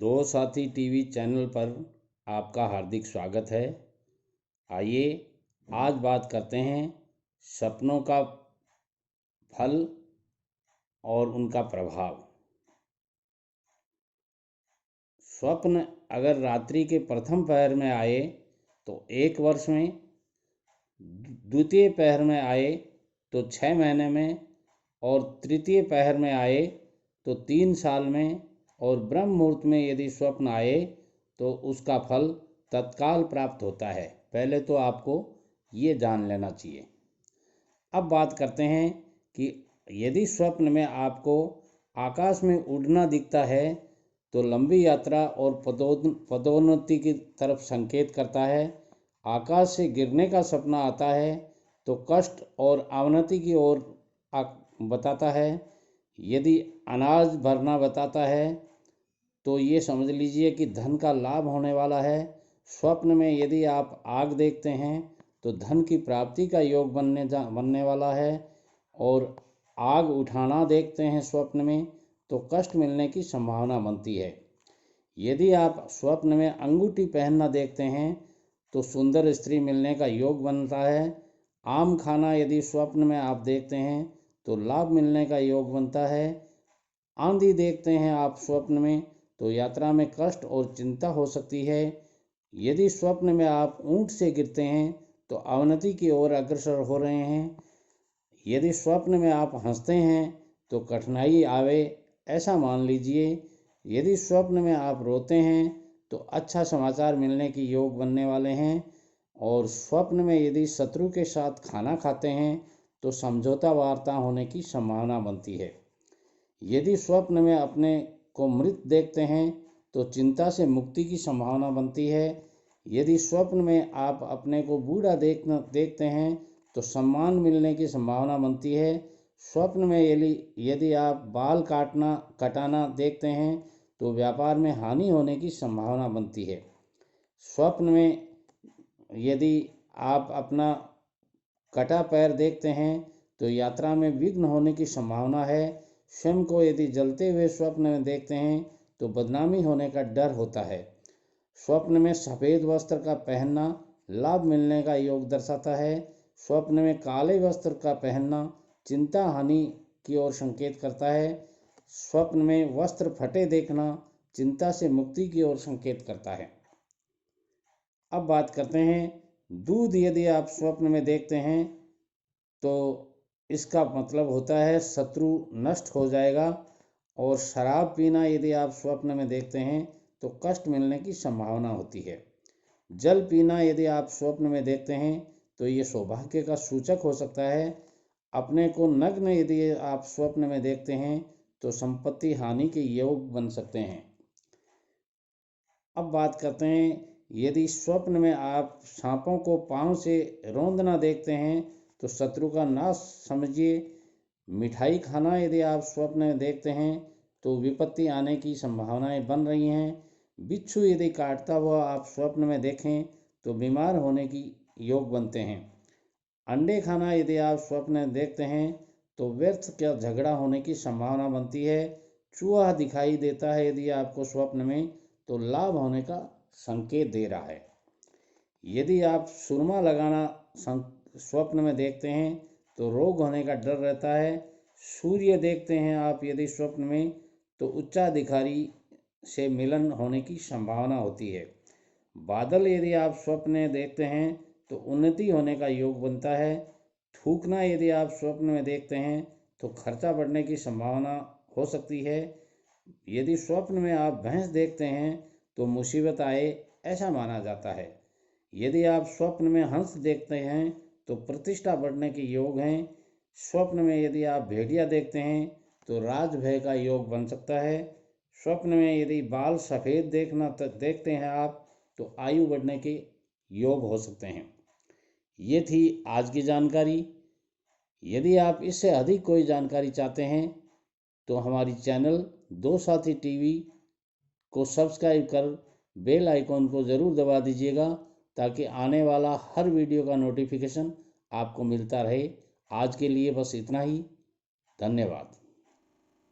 दो साथी TV channel पर आपका हार्दिक स्वागत है। आइए आज बात करते हैं सपनों का फल और उनका प्रभाव। स्वप्न अगर रात्रि के प्रथम पहर में आए तो 1 वर्ष में, द्वितीय पहर में आए तो 6 महीने में और तृतीय पहर में आए तो 3 साल में और ब्रह्म मुहूर्त में यदि स्वप्न आए तो उसका फल तत्काल प्राप्त होता है। पहले तो आपको ये जान लेना चाहिए। अब बात करते हैं कि यदि स्वप्न में आपको आकाश में उड़ना दिखता है तो लंबी यात्रा और पदोन्नति की तरफ संकेत करता है। आकाश से गिरने का सपना आता है तो कष्ट और अवनति की ओर बताता है। यदि अनाज भरना बताता है तो ये समझ लीजिए कि धन का लाभ होने वाला है। स्वप्न में यदि आप आग देखते हैं तो धन की प्राप्ति का योग बनने वाला है, और आग उठाना देखते हैं स्वप्न में तो कष्ट मिलने की संभावना बनती है। यदि आप स्वप्न में अंगूठी पहनना देखते हैं तो सुंदर स्त्री मिलने का योग बनता है। आम खाना यदि स्वप्न में आप देखते हैं तो लाभ मिलने का योग बनता है। आंधी देखते हैं आप स्वप्न में तो यात्रा में कष्ट और चिंता हो सकती है। यदि स्वप्न में आप ऊंट से गिरते हैं तो अवनति की ओर अग्रसर हो रहे हैं। यदि स्वप्न में आप हंसते हैं तो कठिनाई आवे, ऐसा मान लीजिए। यदि स्वप्न में आप रोते हैं तो अच्छा समाचार मिलने की योग बनने वाले हैं। और स्वप्न में यदि शत्रु के साथ खाना खाते हैं तो समझौता वार्ता होने की संभावना बनती है। यदि स्वप्न में अपने को मृत देखते हैं तो चिंता से मुक्ति की संभावना बनती है। यदि स्वप्न में आप अपने को बूढ़ा देखते हैं तो सम्मान मिलने की संभावना बनती है। स्वप्न में यदि आप बाल कटाना देखते हैं तो व्यापार में हानि होने की संभावना बनती है। स्वप्न में यदि आप अपना कटा पैर देखते हैं तो यात्रा में विघ्न होने की संभावना है। स्वयं को यदि जलते हुए स्वप्न में देखते हैं तो बदनामी होने का डर होता है। स्वप्न में सफ़ेद वस्त्र का पहनना लाभ मिलने का योग दर्शाता है। स्वप्न में काले वस्त्र का पहनना चिंता हानि की ओर संकेत करता है। स्वप्न में वस्त्र फटे देखना चिंता से मुक्ति की ओर संकेत करता है। अब बात करते हैं दूध यदि आप स्वप्न में देखते हैं तो इसका मतलब होता है शत्रु नष्ट हो जाएगा। और शराब पीना यदि आप स्वप्न में देखते हैं तो कष्ट मिलने की संभावना होती है। जल पीना यदि आप स्वप्न में देखते हैं तो ये सौभाग्य का सूचक हो सकता है। अपने को नग्न यदि आप स्वप्न में देखते हैं तो संपत्ति हानि के योग बन सकते हैं। अब बात करते हैं यदि स्वप्न में आप सांपों को पांव से रौंदना देखते हैं तो शत्रु का नाश समझिए। मिठाई खाना यदि आप स्वप्न में देखते हैं तो विपत्ति आने की संभावनाएं बन रही हैं। बिच्छू यदि काटता हुआ आप स्वप्न में देखें तो बीमार होने की योग बनते हैं। अंडे खाना यदि आप स्वप्न में देखते हैं तो व्यर्थ का झगड़ा होने की संभावना बनती है। चूहा दिखाई देता है यदि आपको स्वप्न में तो लाभ होने का संकेत दे रहा है। यदि आप सुरमा लगाना स्वप्न में देखते हैं तो रोग होने का डर रहता है। सूर्य देखते हैं आप यदि स्वप्न में तो उच्चाधिकारी से मिलन होने की संभावना होती है। बादल यदि आप स्वप्न में देखते हैं तो उन्नति होने का योग बनता है। थूकना यदि आप स्वप्न में देखते हैं तो खर्चा बढ़ने की संभावना हो सकती है। यदि स्वप्न में आप भैंस देखते हैं तो मुसीबत आए, ऐसा माना जाता है। यदि आप स्वप्न में हंस देखते हैं तो प्रतिष्ठा बढ़ने के योग हैं। स्वप्न में यदि आप भेड़िया देखते हैं तो राजभय का योग बन सकता है। स्वप्न में यदि बाल सफ़ेद देखते हैं आप तो आयु बढ़ने के योग हो सकते हैं। ये थी आज की जानकारी। यदि आप इससे अधिक कोई जानकारी चाहते हैं तो हमारी चैनल दो साथी टीवी को सब्सक्राइब कर बेल आइकॉन को ज़रूर दबा दीजिएगा ताकि आने वाला हर वीडियो का नोटिफिकेशन आपको मिलता रहे। आज के लिए बस इतना ही। धन्यवाद।